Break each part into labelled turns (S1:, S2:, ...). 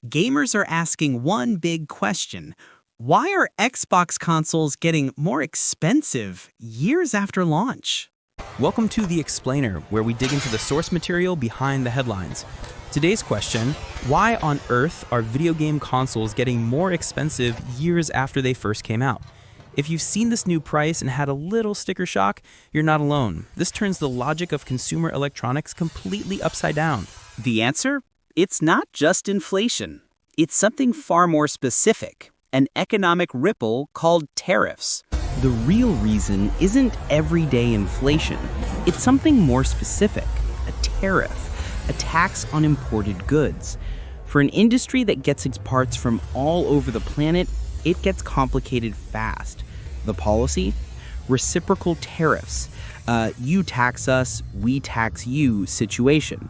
S1: gamers are asking one big question. Why are Xbox consoles getting more expensive years after launch?
S2: Welcome to The Explainer, where we dig into the source material behind the headlines. Today's question, why on earth are video game consoles getting more expensive years after they first came out? If you've seen this new price and had a little sticker shock, you're not alone. This turns the logic of consumer electronics completely upside down.
S1: The answer? It's not just inflation. It's something far more specific, an economic ripple called tariffs. The real reason isn't everyday inflation. It's something more specific, a tariff, a tax on imported goods. For an industry that gets its parts from all over the planet, it gets complicated fast. The policy? Reciprocal tariffs. You tax us, we tax you situation.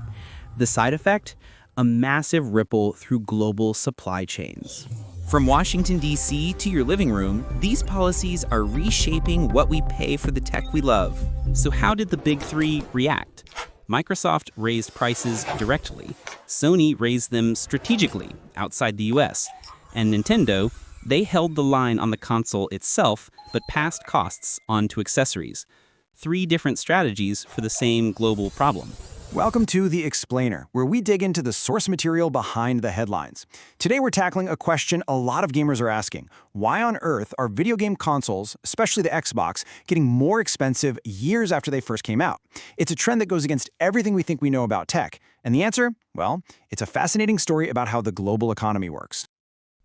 S1: The side effect? A massive ripple through global supply chains. From Washington, D.C. to your living room, these policies are reshaping what we pay for the tech we love. So how did the big three react? Microsoft raised prices directly. Sony raised them strategically outside the US. And Nintendo, they held the line on the console itself, but passed costs on to accessories. 3 different strategies for the same global problem.
S3: Welcome to The Explainer, where we dig into the source material behind the headlines. Today we're tackling a question a lot of gamers are asking. Why on earth are video game consoles, especially the Xbox, getting more expensive years after they first came out? It's a trend that goes against everything we think we know about tech. And the answer? Well, it's a fascinating story about how the global economy works.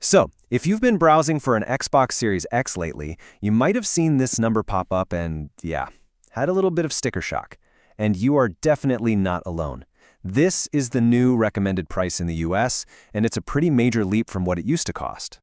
S4: So, if you've been browsing for an Xbox Series X lately, you might have seen this number pop up and, yeah, had a little bit of sticker shock. And you are definitely not alone. This is the new recommended price in the US, and it's a pretty major leap from what it used to cost.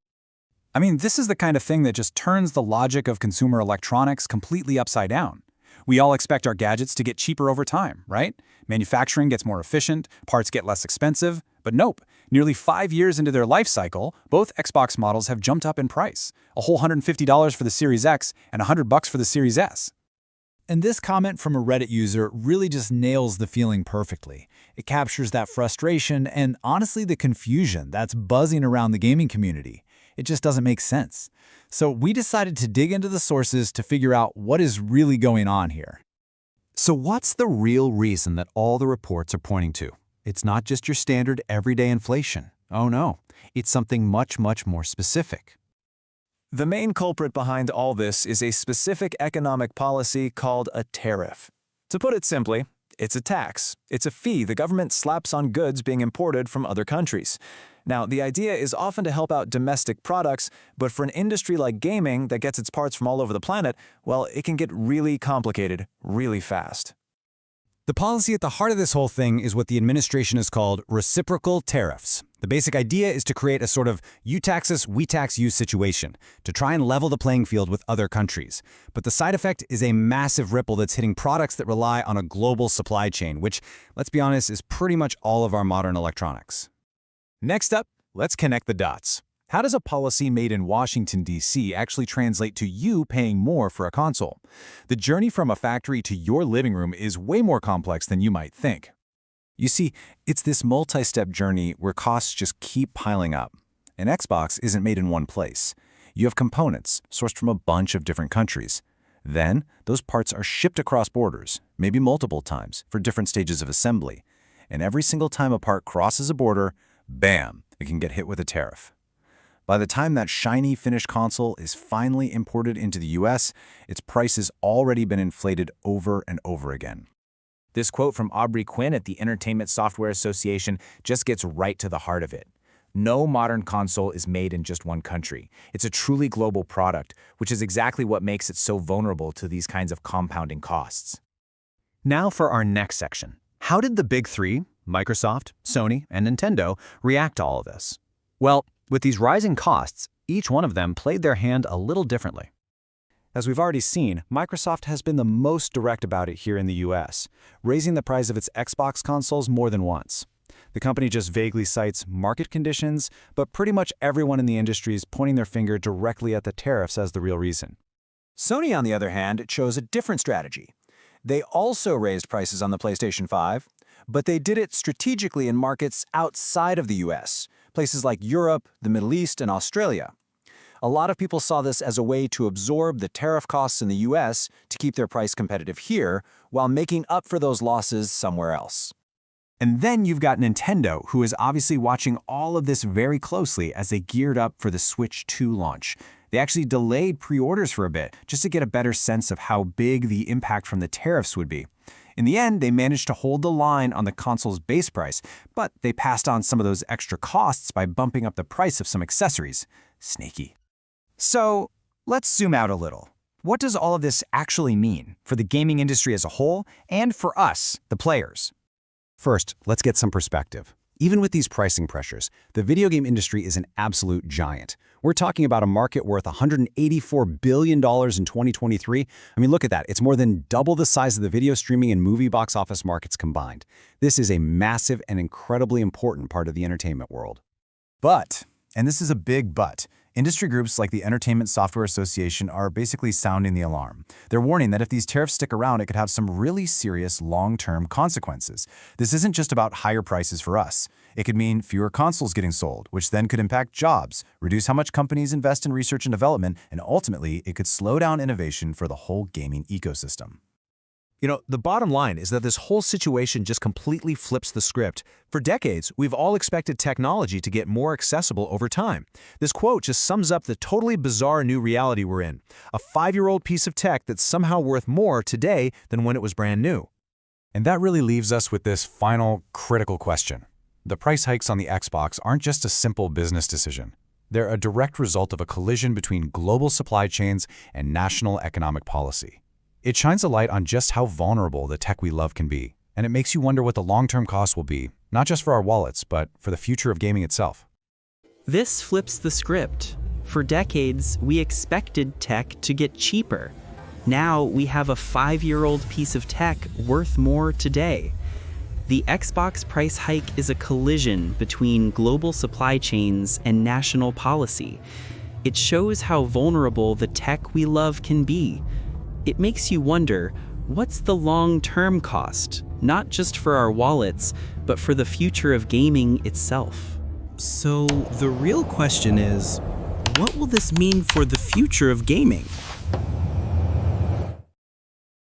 S5: I mean, this is the kind of thing that just turns the logic of consumer electronics completely upside down. We all expect our gadgets to get cheaper over time, right? Manufacturing gets more efficient, parts get less expensive, but nope. Nearly 5 years into their life cycle, both Xbox models have jumped up in price. A whole $150 for the Series X and $100 for the Series S.
S6: And this comment from a Reddit user really just nails the feeling perfectly. It captures that frustration and, honestly, the confusion that's buzzing around the gaming community. It just doesn't make sense. So we decided to dig into the sources to figure out what is really going on here.
S7: So what's the real reason that all the reports are pointing to? It's not just your standard everyday inflation. Oh no, it's something much, much more specific.
S8: The main culprit behind all this is a specific economic policy called a tariff. To put it simply, it's a tax. It's a fee the government slaps on goods being imported from other countries. Now, the idea is often to help out domestic products, but for an industry like gaming that gets its parts from all over the planet, well, it can get really complicated really fast.
S7: The policy at the heart of this whole thing is what the administration has called reciprocal tariffs. The basic idea is to create a sort of you tax us, we tax you situation, to try and level the playing field with other countries. But the side effect is a massive ripple that's hitting products that rely on a global supply chain, which, let's be honest, is pretty much all of our modern electronics.
S6: Next up, let's connect the dots. How does a policy made in Washington, D.C. actually translate to you paying more for a console? The journey from a factory to your living room is way more complex than you might think.
S7: You see, it's this multi-step journey where costs just keep piling up. An Xbox isn't made in one place. You have components sourced from a bunch of different countries. Then, those parts are shipped across borders, maybe multiple times, for different stages of assembly. And every single time a part crosses a border, bam, it can get hit with a tariff. By the time that shiny finished console is finally imported into the US, its price has already been inflated over and over again.
S9: This quote from Aubrey Quinn at the Entertainment Software Association just gets right to the heart of it. No modern console is made in just one country. It's a truly global product, which is exactly what makes it so vulnerable to these kinds of compounding costs.
S4: Now for our next section. How did the big three, Microsoft, Sony, and Nintendo, react to all of this? Well, with these rising costs, each one of them played their hand a little differently.
S3: As we've already seen, Microsoft has been the most direct about it here in the US, raising the price of its Xbox consoles more than once. The company just vaguely cites market conditions, but pretty much everyone in the industry is pointing their finger directly at the tariffs as the real reason.
S8: Sony, on the other hand, chose a different strategy. They also raised prices on the PlayStation 5, but they did it strategically in markets outside of the US,
S3: places like Europe, the Middle East, and Australia. A lot of people saw this as a way to absorb the tariff costs in the US to keep their price competitive here, while making up for those losses somewhere else.
S7: And then you've got Nintendo, who is obviously watching all of this very closely as they geared up for the Switch 2 launch. They actually delayed pre-orders for a bit, just to get a better sense of how big the impact from the tariffs would be. In the end, they managed to hold the line on the console's base price, but they passed on some of those extra costs by bumping up the price of some accessories. Snaky.
S3: So, let's zoom out a little. What does all of this actually mean for the gaming industry as a whole and for us, the players?
S10: First, let's get some perspective. Even with these pricing pressures, the video game industry is an absolute giant. We're talking about a market worth $184 billion in 2023. I mean, look at that. It's more than double the size of the video streaming and movie box office markets combined. This is a massive and incredibly important part of the entertainment world.
S7: But, and this is a big but, industry groups like the Entertainment Software Association are basically sounding the alarm. They're warning that if these tariffs stick around, it could have some really serious long-term consequences. This isn't just about higher prices for us. It could mean fewer consoles getting sold, which then could impact jobs, reduce how much companies invest in research and development, and ultimately, it could slow down innovation for the whole gaming ecosystem.
S11: You know, the bottom line is that this whole situation just completely flips the script. For decades, we've all expected technology to get more accessible over time. This quote just sums up the totally bizarre new reality we're in. A 5-year-old piece of tech that's somehow worth more today than when it was brand new.
S7: And that really leaves us with this final, critical question. The price hikes on the Xbox aren't just a simple business decision. They're a direct result of a collision between global supply chains and national economic policy. It shines a light on just how vulnerable the tech we love can be, and it makes you wonder what the long-term cost will be, not just for our wallets, but for the future of gaming itself.
S1: This flips the script. For decades, we expected tech to get cheaper. Now we have a 5-year-old piece of tech worth more today. The Xbox price hike is a collision between global supply chains and national policy. It shows how vulnerable the tech we love can be. It makes you wonder, what's the long-term cost, not just for our wallets, but for the future of gaming itself? So the real question is, what will this mean for the future of gaming?